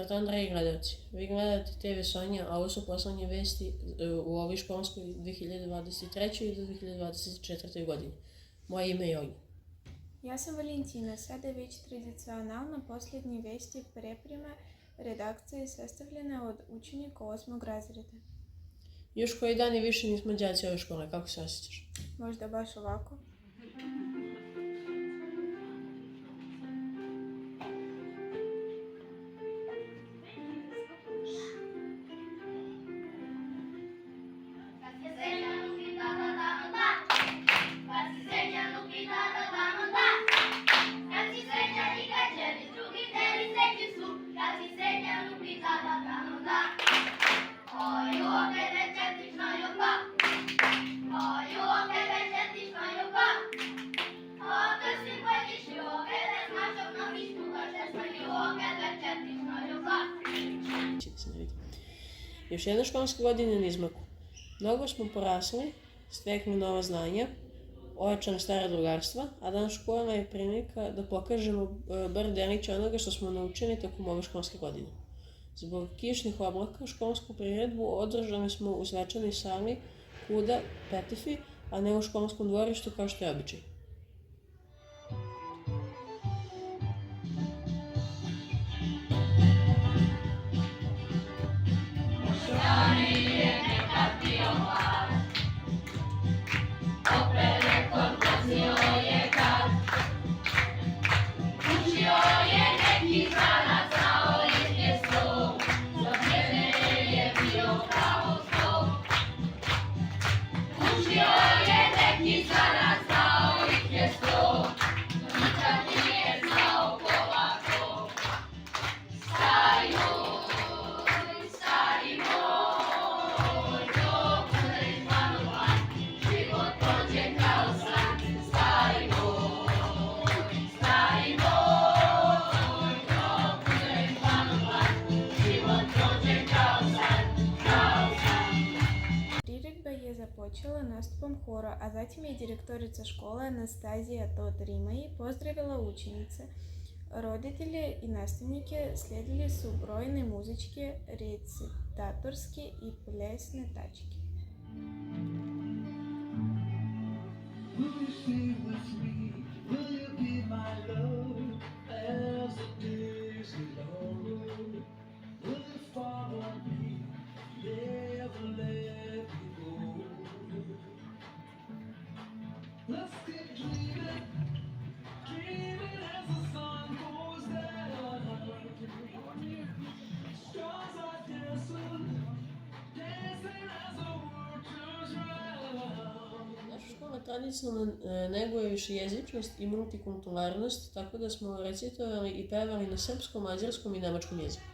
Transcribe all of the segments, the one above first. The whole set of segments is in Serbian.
Dobar dan, dragi gledalci. Vi gledate TV Sonja, a ovo su poslednje vesti u ovoj školskoj 2023. i 2024. godini. Moje ime je Olja. Ja sam Valentina. Sada je već tradicionalno posljednje vesti pripreme redakcije sastavljene od učenika 8. razreda. Još koji dan i više nismo đaci ove škole, kako se osjećaš? Možda baš ovako. Još jedna školska godina na izmaku. Mnogo smo porasli, stekli nova znanja, ojačali stara drugarstva, a danas škola je prilika da pokažemo bar delić onoga što smo naučili tokom ove školske godine. Zbog kišnih oblaka školsku priredbu održali smo u svečanoj sali Kuda Petifi, a ne u školskom dvorištu kao što je običaj. Počela nastupom hora, a zatim je direktorica škole Anastazija Todrimaji pozdravila učenice. Roditelje i nastavnike slijedili su brojne muzičke, recitatorske i plesne tačke. Tradicionalno neguje višejezičnost i multikulturalnost, tako da smo recitovali i pevali na srpskom, mađarskom i nemačkom jeziku.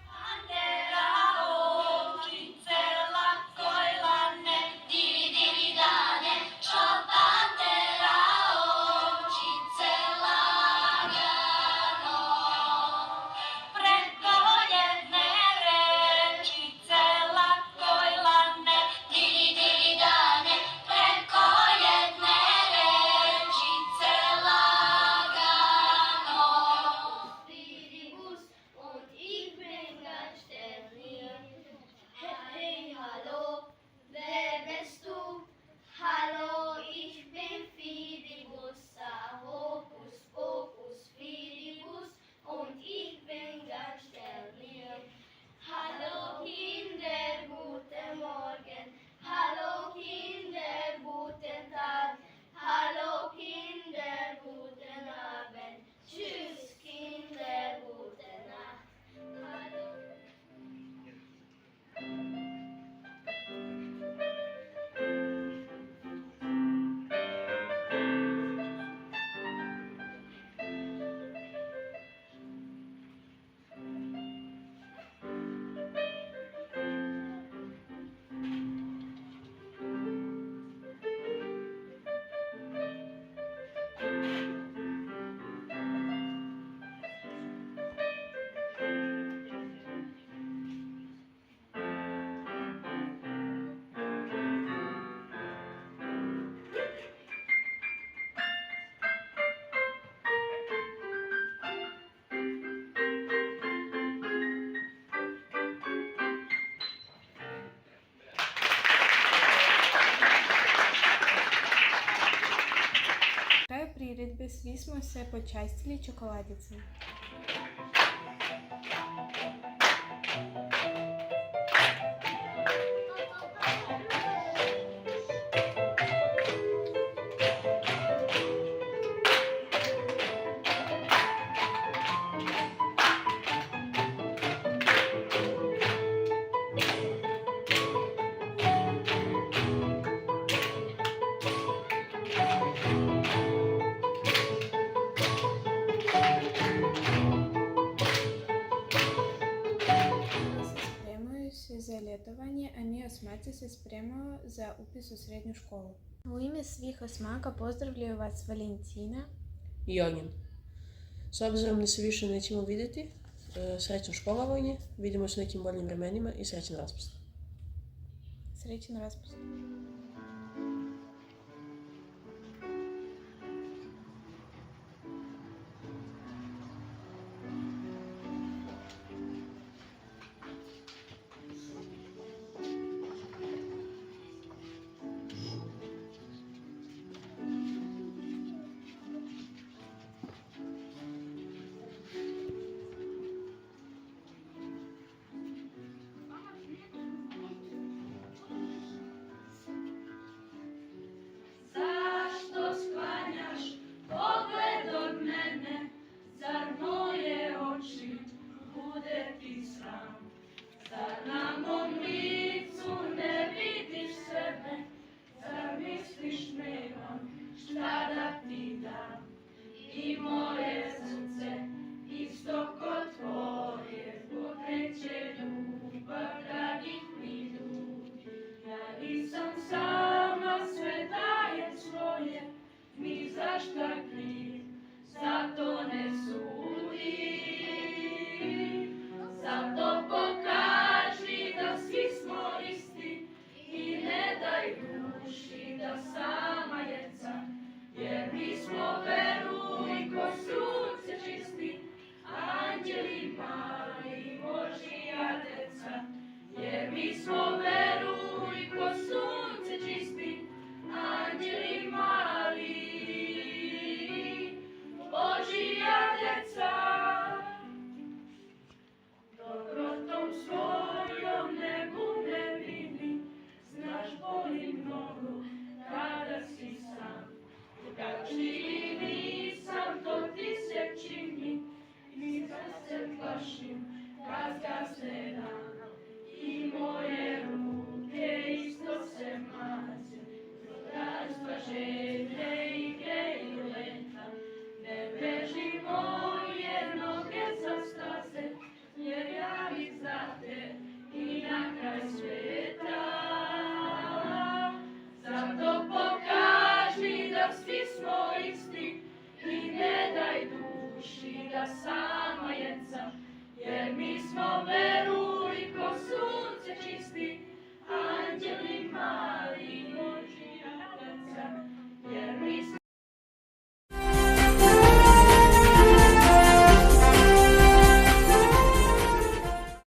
svi smo se počastili čokoladicom. Spremaju se za ljetovanje, a mi osmaci se spremaju za upis u srednju školu. U ime svih osmaka pozdravljaju vas Valentina I Ognjen. S obzirom da se više nećemo vidjeti, srećno školovanje, vidimo se u nekim boljim vremenima i srećan raspust. Srećan raspust. Zašto sklanjaš pogled od mene, zar moje oči bude ti sram? Zar na mom licu ne vidiš sebe, zar misliš nemam šta da ti dam? I moje srce isto kod tvoje pokreće ljubav dragih mi ljudi. Ja nisam sama, sve daje svoje, ni za šta kriv, zato ne sudi. Zato pokaži da svi smo isti i ne daj duši da sama jeca, jer mi smo, veruj, ko sunce čisti, anđeli mali, Božija deca. Jer mi smo, veruj, ko sunce čisti, anđeli mali, Božija deca. Dobrotom svojom ne bude vini, znaš boli mnogo kada si sam. Drugačiji nisam, to ti se čini, i kad se plašim kad gasne dan.